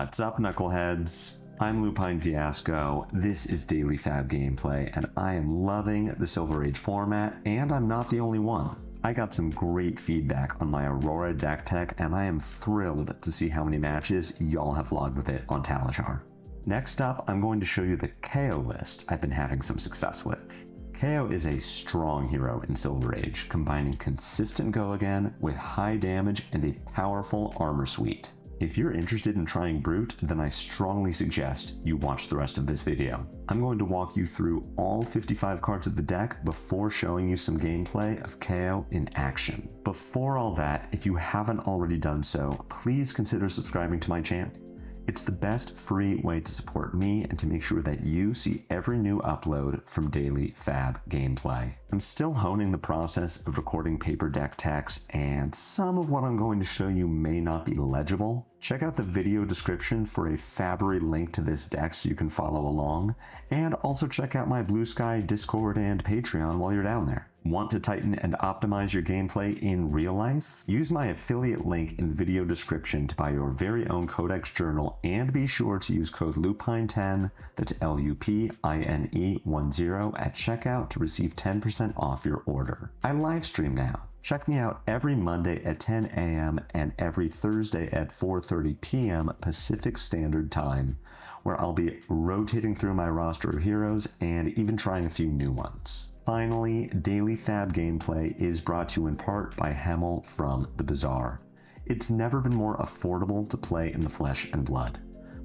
What's up, knuckleheads? I'm Lupine Fiasco, this is Daily Fab Gameplay, and I am loving the Silver Age format, and I'm not the only one. I got some great feedback on my Aurora deck tech, and I am thrilled to see how many matches y'all have logged with it on Talishar. Next up, I'm going to show you the Kayo list I've been having some success with. Kayo is a strong hero in Silver Age, combining consistent go again with high damage and a powerful armor suite. If you're interested in trying Brute, then I strongly suggest you watch the rest of this video. I'm going to walk you through all 55 cards of the deck before showing you some gameplay of Kayo in action. Before all that, if you haven't already done so, please consider subscribing to my channel. It's the best free way to support me and to make sure that you see every new upload from Daily Fab Gameplay. I'm still honing the process of recording paper deck text, and some of what I'm going to show you may not be legible. Check out the video description for a Fabry link to this deck so you can follow along, and also check out my Blue Sky, Discord, and Patreon while you're down there. Want to tighten and optimize your gameplay in real life? Use my affiliate link in the video description to buy your very own Codex journal, and be sure to use code LUPINE10, that's LUPINE10 at checkout to receive 10% off your order. I live stream now. Check me out every Monday at 10 a.m. and every Thursday at 4:30 p.m. Pacific Standard Time, where I'll be rotating through my roster of heroes and even trying a few new ones. Finally, Daily Fab Gameplay is brought to you in part by Hemel from The Bazaar. It's never been more affordable to play in the flesh and blood.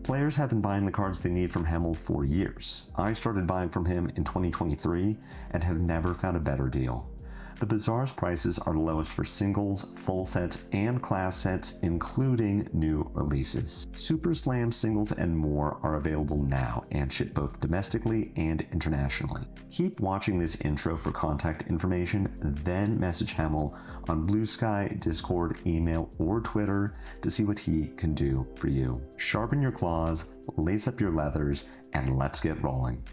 Players have been buying the cards they need from Hemel for years. I started buying from him in 2023 and have never found a better deal. The Bazaar's prices are the lowest for singles, full sets, and class sets, including new releases. Super Slam singles and more are available now and ship both domestically and internationally. Keep watching this intro for contact information, then message Hemel on Blue Sky, Discord, email, or Twitter to see what he can do for you. Sharpen your claws, lace up your leathers, and let's get rolling.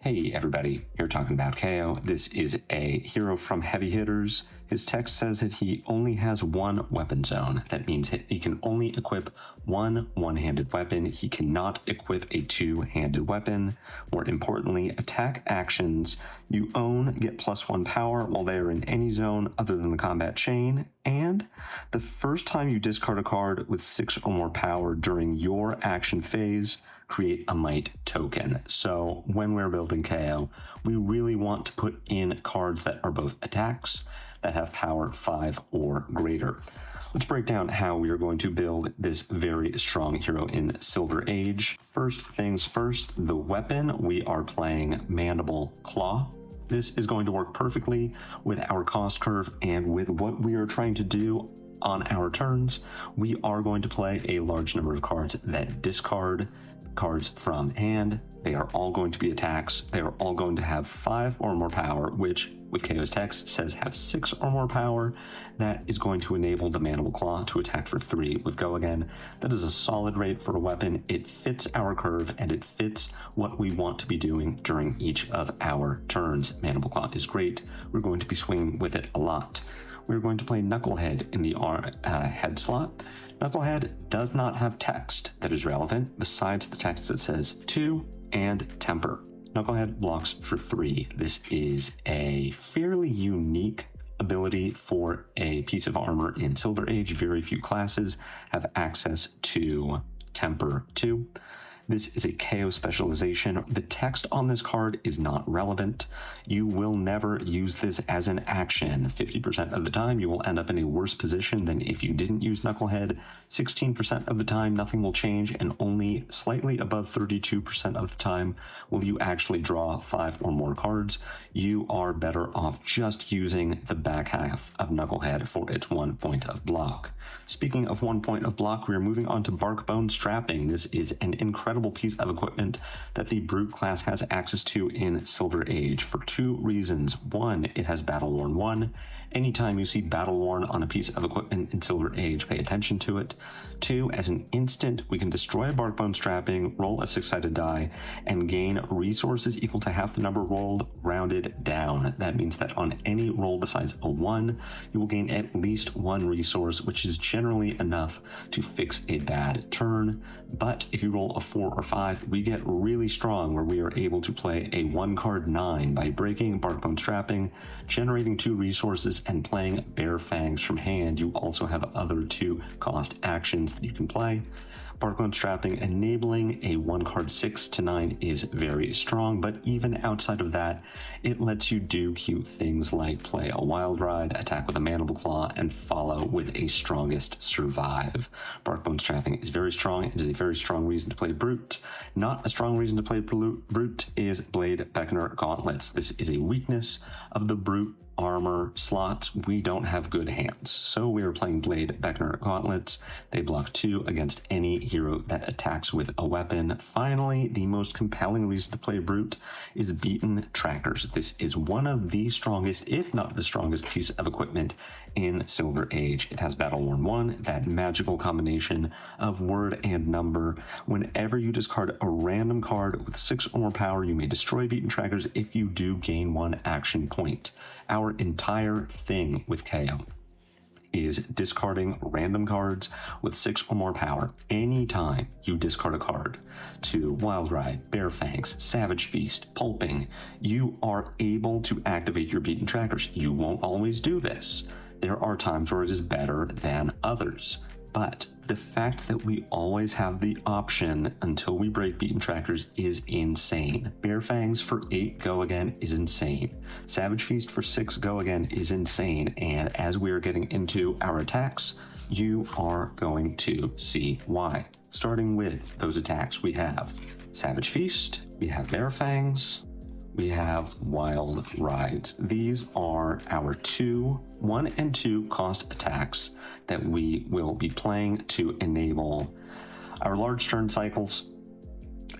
Hey everybody, here talking about Kayo. This is a hero from Heavy Hitters. His text says that he only has one weapon zone. That means he can only equip one one-handed weapon. He cannot equip a two-handed weapon. More importantly, attack actions you own get +1 power while they are in any zone other than the combat chain. And the first time you discard a card with 6 or more power during your action phase, create a might token. So when we're building Kayo, we really want to put in cards that are both attacks that have power 5 or greater. Let's break down how we are going to build this very strong hero in Silver Age. First things first, the weapon. We are playing Mandible Claw. This is going to work perfectly with our cost curve and with what we are trying to do on our turns. We are going to play a large number of cards that discard cards from hand. They are all going to be attacks. They are all going to have 5 or more power, which with Kayo's text says have 6 or more power. That is going to enable the Mandible Claw to attack for 3 with go again. That is a solid rate for a weapon. It fits our curve and it fits what we want to be doing during each of our turns. Mandible Claw is great. We're going to be swinging with it a lot. We're going to play Knucklehead in the head slot. Knucklehead does not have text that is relevant besides the text that says 2 and Temper. Knucklehead blocks for 3. This is a fairly unique ability for a piece of armor in Silver Age. Very few classes have access to Temper 2. This is a Kayo specialization. The text on this card is not relevant. You will never use this as an action. 50% of the time, you will end up in a worse position than if you didn't use Knucklehead. 16% of the time, nothing will change, and only slightly above 32% of the time will you actually draw 5 or more cards. You are better off just using the back half of Knucklehead for its 1 point of block. Speaking of 1 point of block, we are moving on to Barkbone Strapping. This is an incredible incredible piece of equipment that the Brute class has access to in Silver Age for two reasons. One, it has Battle Worn 1. Anytime you see Battle Worn on a piece of equipment in Silver Age, pay attention to it. Two, as an instant, we can destroy a Barkbone strapping, roll a 6-sided die, and gain resources equal to half the number rolled, rounded down. That means that on any roll besides a 1, you will gain at least 1 resource, which is generally enough to fix a bad turn. But if you roll a 4 or 5, we get really strong, where we are able to play a 1-card 9 by breaking Barkbone strapping, generating 2 resources, and playing Bare Fangs from hand. You also have other 2-cost actions that you can play. Barkbone strapping enabling a 1-card 6 to 9 is very strong, but even outside of that, it lets you do cute things like play a Wild Ride, attack with a Mandible Claw, and follow with a Strongest Survive. Barkbone strapping is very strong. It is a very strong reason to play Brute. Not a strong reason to play Brute is Blade Beckoner Gauntlets. This is a weakness of the Brute armor slots. We don't have good hands, so we are playing Blade Beckoner Gauntlets. They block 2 against any hero that attacks with a weapon. Finally, the most compelling reason to play Brute is Beaten Trackers. This is one of the strongest, if not the strongest, piece of equipment in Silver Age. It has Battle Worn 1, that magical combination of word and number. Whenever you discard a random card with 6 or more power, you may destroy Beaten Trackers. If you do, gain 1 action point. Our entire thing with Kayo is discarding random cards with 6 or more power. Anytime you discard a card to Wild Ride, Bare Fangs, Savage Feast, Pulping, you are able to activate your Beaten Trackers. You won't always do this. There are times where it is better than others. But the fact that we always have the option until we break Beaten Trackers is insane. Bare Fangs for 8 go again is insane. Savage Feast for 6 go again is insane. And as we are getting into our attacks, you are going to see why. Starting with those attacks, we have Savage Feast, we have Bare Fangs, we have Wild Rides. These are our 1 and 2 cost attacks that we will be playing to enable our large turn cycles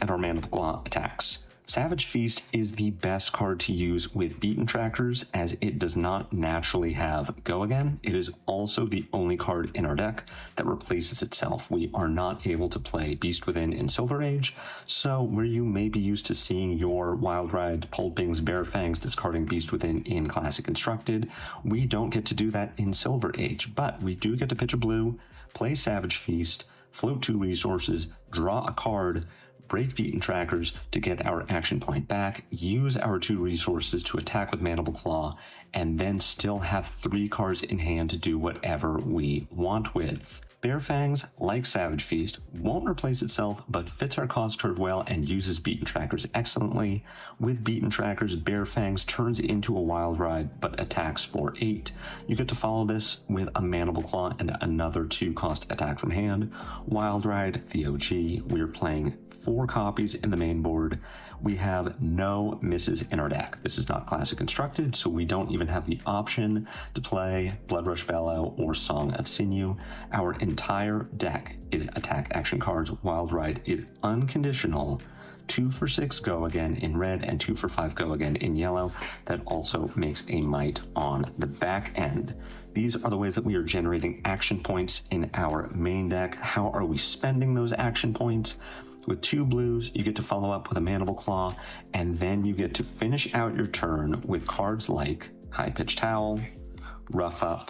and our Mandible Claw attacks. Savage Feast is the best card to use with Beaten Trackers, as it does not naturally have Go Again. It is also the only card in our deck that replaces itself. We are not able to play Beast Within in Silver Age, so where you may be used to seeing your Wild Ride, Pulpings, Bare Fangs discarding Beast Within in Classic Constructed, we don't get to do that in Silver Age, but we do get to pitch a blue, play Savage Feast, float 2 resources, draw a card, break Beaten Trackers to get our action point back, use our 2 resources to attack with Mandible Claw, and then still have 3 cards in hand to do whatever we want with. Bare Fangs, like Savage Feast, won't replace itself, but fits our cost curve well and uses Beaten Trackers excellently. With Beaten Trackers, Bare Fangs turns into a Wild Ride, but attacks for 8. You get to follow this with a Mandible Claw and another 2-cost attack from hand. Wild Ride, the OG, we're playing 4 copies in the main board. We have no misses in our deck. This is not Classic Constructed, so we don't even have the option to play Blood Rush Bellow or Song of Sinew. Our entire deck is attack action cards. Wild Ride is unconditional. 2 for 6 go again in red and 2 for 5 go again in yellow. That also makes a might on the back end. These are the ways that we are generating action points in our main deck. How are we spending those action points? With 2 blues, you get to follow up with a Mandible Claw, and then you get to finish out your turn with cards like High Pitched Howl, Rough Up,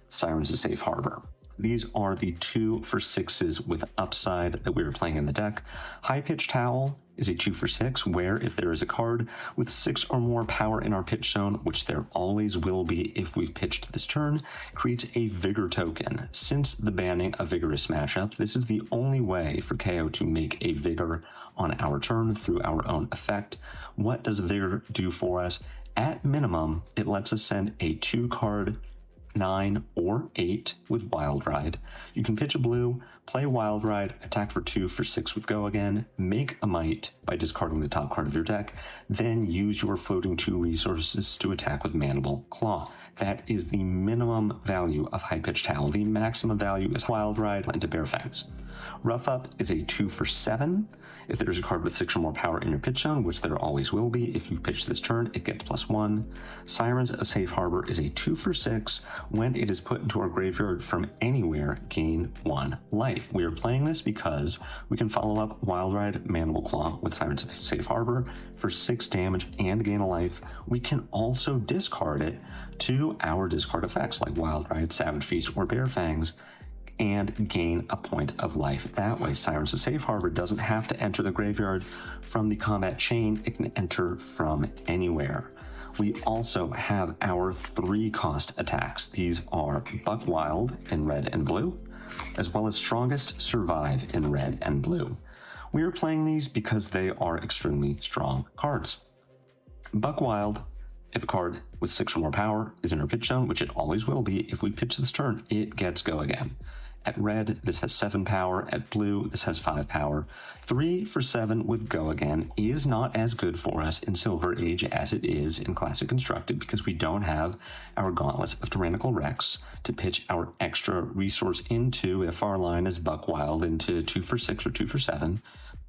Sirens of Safe Harbor. These are the 2 for 6s with upside that we are playing in the deck. High Pitched Howl is a 2 for 6, where if there is a card with 6 or more power in our pitch zone, which there always will be if we've pitched this turn, creates a Vigor token. Since the banning of Vigorous Smash-Up, this is the only way for Kayo to make a Vigor on our turn through our own effect. What does Vigor do for us? At minimum, it lets us send a 2-card 9 or 8 with Wild Ride. You can pitch a blue, Play Wild Ride, attack for 2 for 6 with Go Again, make a Might by discarding the top card of your deck, then use your floating 2 resources to attack with Mandible Claw. That is the minimum value of High Pitched Howl. The maximum value is Wild Ride into Bare Fangs. Rough Up is a 2 for 7. If there's a card with 6 or more power in your pitch zone, which there always will be, if you pitch this turn, it gets +1. Sirens of Safe Harbor is a 2 for 6. When it is put into our graveyard from anywhere, gain 1 life. We are playing this because we can follow up Wild Ride Mandible Claw with Sirens of Safe Harbor for 6 damage and gain a life. We can also discard it to our discard effects like Wild Ride, Savage Feast, or Bare Fangs, and gain a point of life. That way, Sirens of Safe Harbor doesn't have to enter the graveyard from the combat chain. It can enter from anywhere. We also have our 3-cost attacks. These are Buck Wild in red and blue, as well as Strongest Survive in red and blue. We are playing these because they are extremely strong cards. Buck Wild, if a card with 6 or more power is in our pitch zone, which it always will be, if we pitch this turn, it gets Go Again. At red, this has 7 power. At blue, this has 5 power. 3 for 7 with Go Again is not as good for us in Silver Age as it is in Classic Constructed because we don't have our Gauntlets of Tyrannical Rex to pitch our extra resource into if our line is Buck Wild into 2 for 6 or 2 for 7,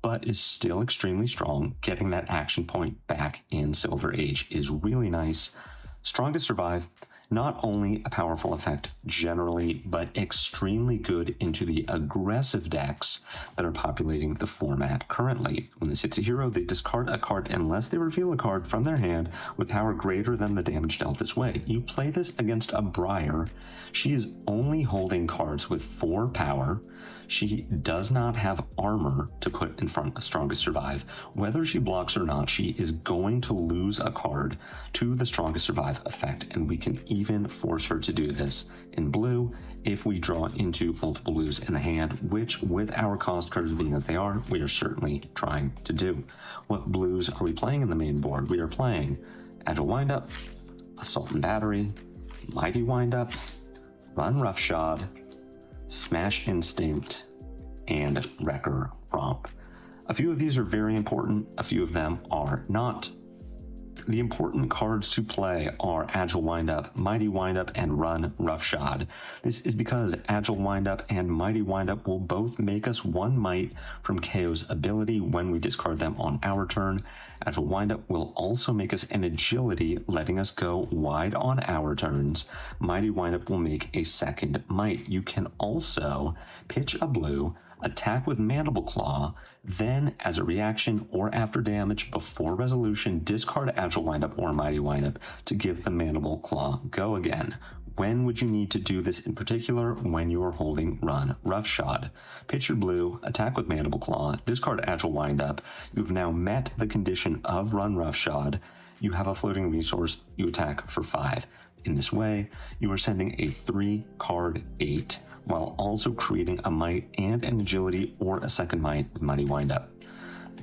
but is still extremely strong. Getting that action point back in Silver Age is really nice. Strongest Survive, not only a powerful effect generally, but extremely good into the aggressive decks that are populating the format currently. When this hits a hero, they discard a card unless they reveal a card from their hand with power greater than the damage dealt this way. You play this against a Briar. She is only holding cards with 4 power. She does not have armor to put in front of Strongest Survive. Whether she blocks or not, she is going to lose a card to the Strongest Survive effect, and we can even force her to do this in blue if we draw into multiple blues in the hand, which with our cost cards being as they are, we are certainly trying to do. What blues are we playing in the main board? We are playing Agile Windup, Assault and Battery, Mighty Windup, Run Roughshod, Smash Instinct, and Wrecker Romp. A few of these are very important, a few of them are not. The important cards to play are Agile Windup, Mighty Windup, and Run Roughshod. This is because Agile Windup and Mighty Windup will both make us 1 might from Kayo's ability when we discard them on our turn. Agile Windup will also make us an agility, letting us go wide on our turns. Mighty Windup will make a 2nd might. You can also pitch a blue, attack with Mandible Claw, then as a reaction or after damage before resolution, discard Agile Windup or Mighty Windup to give the Mandible Claw Go Again. When would you need to do this in particular? When you are holding Run Roughshod. Pitch your blue, attack with Mandible Claw, discard Agile Windup. You've now met the condition of Run Roughshod. You have a floating resource, you attack for 5. In this way, you are sending a 3-card 8, while also creating a might and an agility or a 2nd might with Mighty Windup.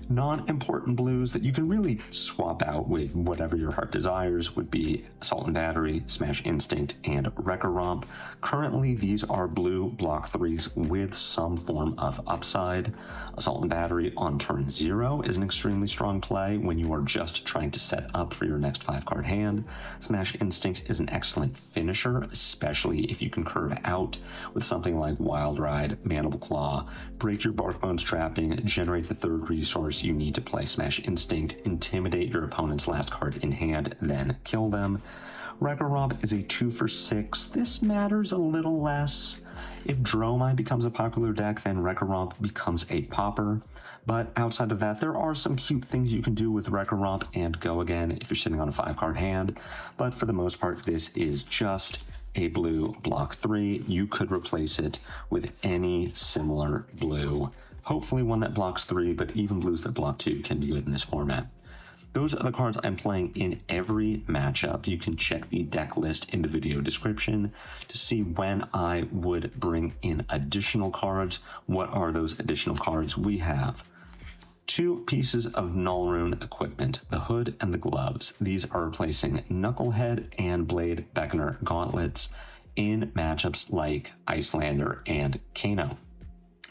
Non-important blues that you can really swap out with whatever your heart desires would be Assault and Battery, Smash Instinct, and Wrecker Romp. Currently, these are blue block 3s with some form of upside. Assault and Battery on turn 0 is an extremely strong play when you are just trying to set up for your next 5-card hand. Smash Instinct is an excellent finisher, especially if you can curve out with something like Wild Ride, Mandible Claw, break your Barkbone's trapping, generate the 3rd resource you need to play Smash Instinct, intimidate your opponent's last card in hand, then kill them. Wrecker Romp is a 2 for 6. This matters a little less. If Dromai becomes a popular deck, then Wrecker Romp becomes a popper. But outside of that, there are some cute things you can do with Wrecker Romp and Go Again if you're sitting on a 5-card hand. But for the most part, this is just a blue block 3. You could replace it with any similar blue. Hopefully one that blocks 3, but even blues that block 2 can be good in this format. Those are the cards I'm playing in every matchup. You can check the deck list in the video description to see when I would bring in additional cards. What are those additional cards? We have 2 pieces of Nullrune equipment, the hood and the gloves. These are replacing Knucklehead and Blade Beckoner gauntlets in matchups like Icelander and Kano.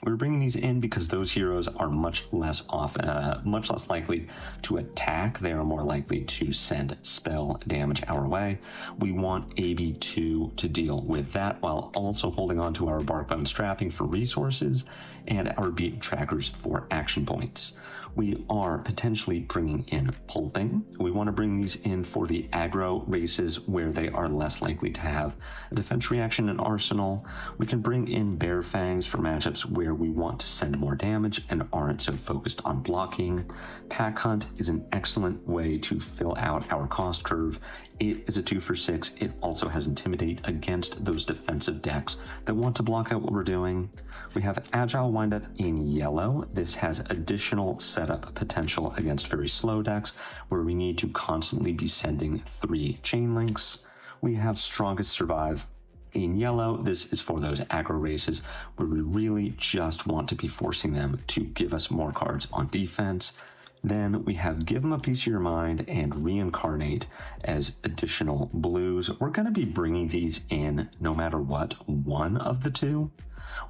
We're bringing these in because those heroes are much less likely to attack. They are more likely to send spell damage our way. We want AB2 to deal with that while also holding on to our Barkbone strapping for resources and our beat trackers for action points. We are potentially bringing in pulping. We want to bring these in for the aggro races where they are less likely to have a defense reaction and arsenal. We can bring in bear fangs for matchups where we want to send more damage and aren't so focused on blocking. Pack hunt is an excellent way to fill out our cost curve. It is a 2 for 6. It also has intimidate against those defensive decks that want to block out what we're doing. We have agile windup in yellow. This has additional setup potential against very slow decks where we need to constantly be sending 3 chain links. We have strongest survive in yellow. This is for those aggro races where we really just want to be forcing them to give us more cards on defense. Then we have Give 'em a Piece of Your Mind and Reincarnate as additional blues. We're going to be bringing these in no matter what, one of the two.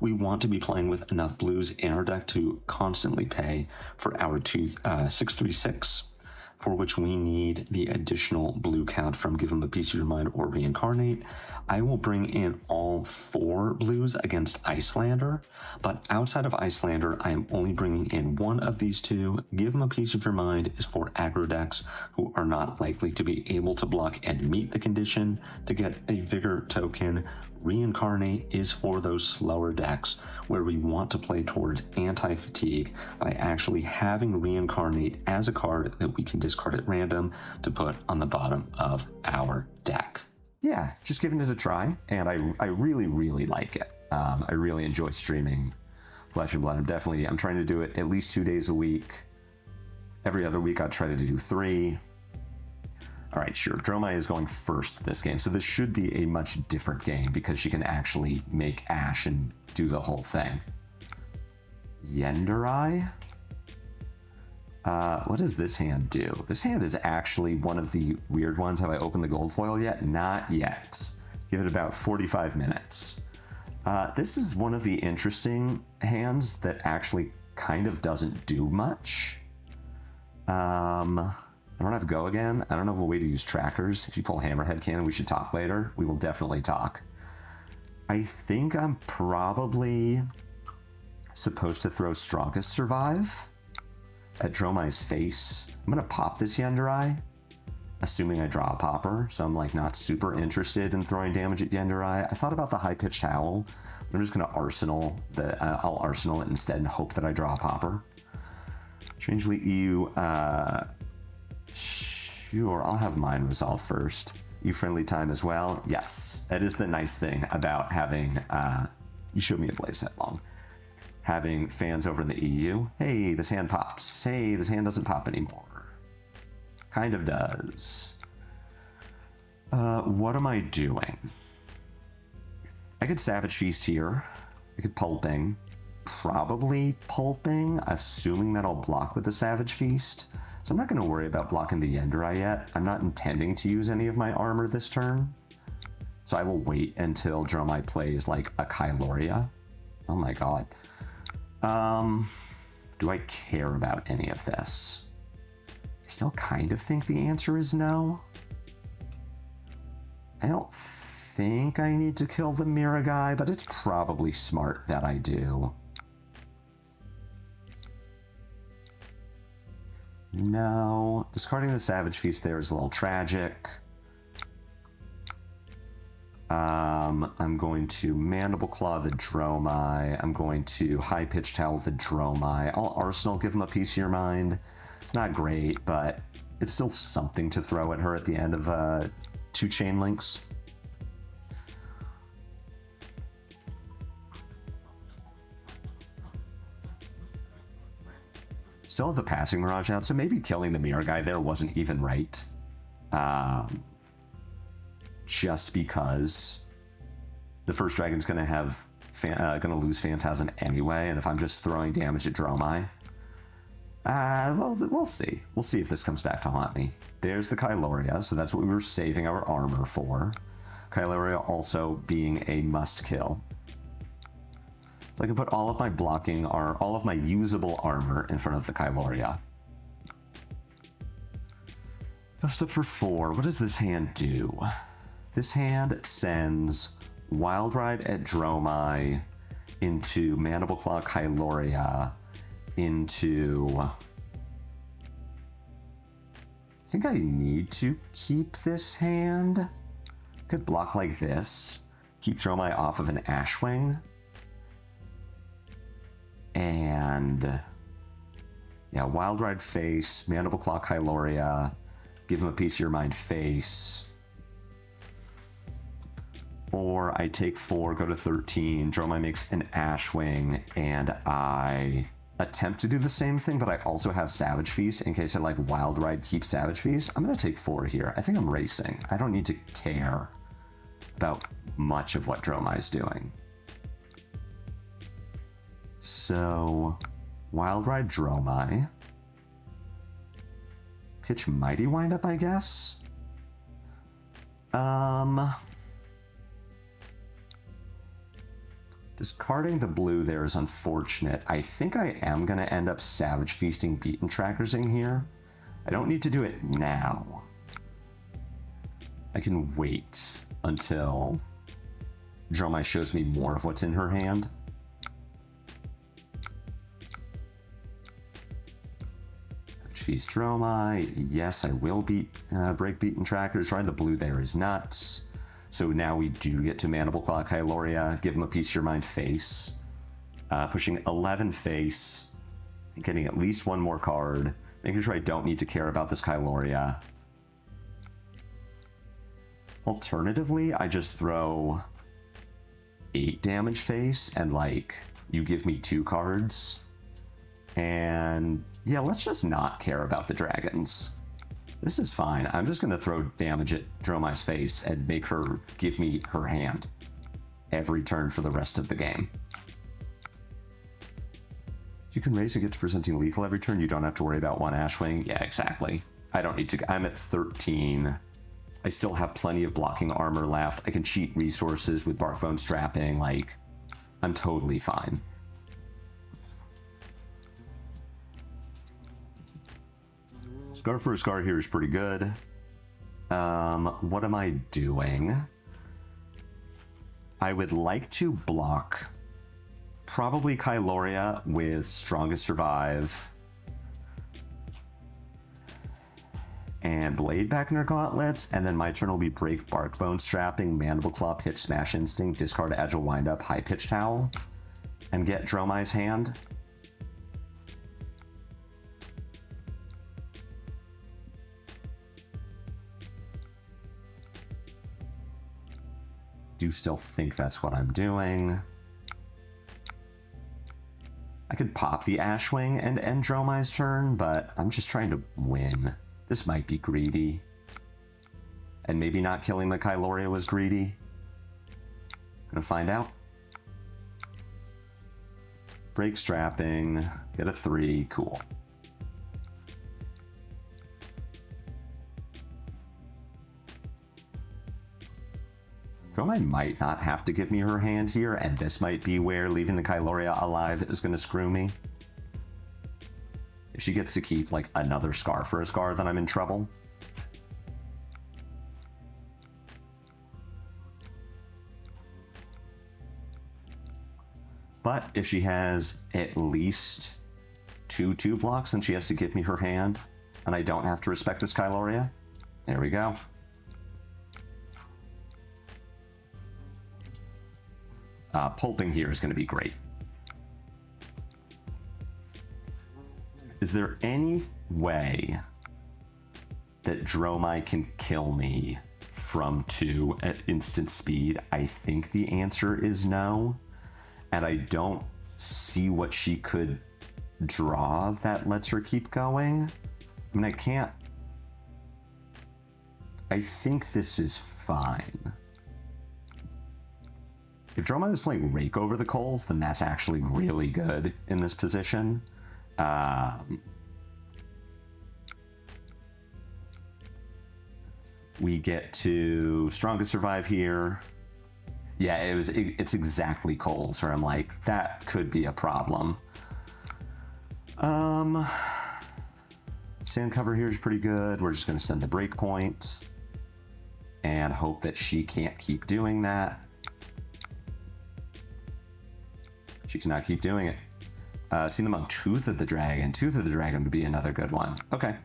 We want to be playing with enough blues in our deck to constantly pay for our 6/3/6, for which we need the additional blue count from Give 'em a Piece of Your Mind or Reincarnate. I will bring in all 4 blues against Icelander, but outside of Icelander, I am only bringing in one of these 2. Give 'em a Piece of Your Mind is for aggro decks who are not likely to be able to block and meet the condition to get a Vigor token. Reincarnate is for those slower decks where we want to play towards anti-fatigue by actually having Reincarnate as a card that we can discard at random to put on the bottom of our deck. Yeah, just giving it a try, and I really, really like it. I really enjoy streaming Flesh and Blood. I'm trying to do it at least 2 days a week. Every other week I try to do 3. All right, sure. Dromai is going first this game, so this should be a much different game because she can actually make Ash and do the whole thing. Yenderai? What does this hand do? This hand is actually one of the weird ones. Have I opened the gold foil yet? Not yet. Give it about 45 minutes. This is one of the interesting hands that actually kind of doesn't do much. I don't have Go again. I don't have a way to use trackers. If you pull Hammerhead Cannon, we should talk later. We will definitely talk. I think I'm probably supposed to throw Strongest Survive at Dromai's face. I'm gonna pop this Yenderai, assuming I draw a popper, so I'm like not super interested in throwing damage at Yenderai. I thought about the High-Pitched Howl, but I'm just gonna arsenal I'll arsenal it instead and hope that I draw a popper. Strangely EU, sure, I'll have mine resolve first. EU friendly time as well. Yes, that is the nice thing about having, you showed me a Blaze Headlong. Having fans over in the EU. Hey, this hand pops. Hey, this hand doesn't pop anymore. Kind of does. What am I doing? I could Savage Feast here. I could Pulping. Probably Pulping, assuming that I'll block with the Savage Feast. So I'm not going to worry about blocking the Yenderai yet. I'm not intending to use any of my armor this turn. So I will wait until Dromai plays like a Kyloria. Oh my god. Do I care about any of this? I still kind of think the answer is no. I don't think I need to kill the Mira guy, but it's probably smart that I do. No, discarding the Savage Feast there is a little tragic. I'm going to Mandible Claw the Dromai. I'm going to High-Pitched Howl the Dromai. I'll Arsenal Give 'em a Piece of Your Mind. It's not great, but it's still something to throw at her at the end of 2 chain links. Still have the Passing Mirage out, so maybe killing the Mirror guy there wasn't even right. Just because the first dragon's going to have lose Phantasm anyway, and if I'm just throwing damage at Dromai, well, we'll see. We'll see if this comes back to haunt me. There's the Kyloria, so that's what we were saving our armor for. Kyloria also being a must kill. So I can put all of my all of my usable armor in front of the Kyloria. Just up for 4. What does this hand do? This hand sends Wild Ride at Dromai into Mandible Claw Kyloria into... I think I need to keep this hand. Could block like this. Keep Dromai off of an Ashwing. And... yeah, Wild Ride face, Mandible Claw Kyloria, give him a piece of your mind face. Or I take 4, go to 13, Dromai makes an Ashwing, and I attempt to do the same thing, but I also have Savage Feast in case I like Wild Ride, keep Savage Feast. I'm going to take 4 here. I think I'm racing. I don't need to care about much of what Dromai's doing. So, Wild Ride Dromai. Pitch Mighty Windup, I guess? Discarding the blue there is unfortunate. I think I am going to end up Savage Feasting Beaten Trackersing here. I don't need to do it now. I can wait until Dromai shows me more of what's in her hand. Feast Dromai. Yes, I will break Beaten Trackers. Try the blue there is nuts. So now we do get to Mandible Claw Kyloria. Give him a piece of your mind face. Pushing 11 face. Getting at least 1 more card. Making sure I don't need to care about this Kyloria. Alternatively, I just throw 8 damage face and like, you give me 2 cards. And yeah, let's just not care about the dragons. This is fine. I'm just going to throw damage at Dromai's face and make her give me her hand every turn for the rest of the game. You can raise and get to presenting lethal every turn. You don't have to worry about 1 Ashwing. Yeah, exactly. I don't need to. I'm at 13. I still have plenty of blocking armor left. I can cheat resources with Barkbone strapping. Like, I'm totally fine. Scar for a Scar here is pretty good. What am I doing? I would like to block probably Kyloria with Strongest Survive and Blade back in her gauntlets, and then my turn will be Break Barkbone Strapping, Mandible Claw, Pitch Smash Instinct, discard Agile Windup, High Pitch Towel, and get Dromai's hand. Do still think that's what I'm doing. I could pop the Ashwing and end Dromai's turn, but I'm just trying to win. This might be greedy. And maybe not killing the Kyloria was greedy. Gonna find out. Break strapping, get a 3, cool. Dromai might not have to give me her hand here, and this might be where leaving the Kyloria alive is going to screw me. If she gets to keep, like, another Scar for a Scar, then I'm in trouble. But if she has at least 2 blocks, then she has to give me her hand, and I don't have to respect this Kyloria. There we go. Pulping here is going to be great. Is there any way that Dromai can kill me from 2 at instant speed? I think the answer is no. And I don't see what she could draw that lets her keep going. I mean, I can't... I think this is fine. If Dromai is playing Rake over the Coals, then that's actually really good in this position. We get to Strongest Survive here. Yeah, it's exactly Cole's where I'm like, that could be a problem. Sand cover here is pretty good. We're just going to send the breakpoint and hope that she can't keep doing that. She cannot keep doing it. Seeing them on Tooth of the Dragon. Tooth of the Dragon would be another good one. Okay,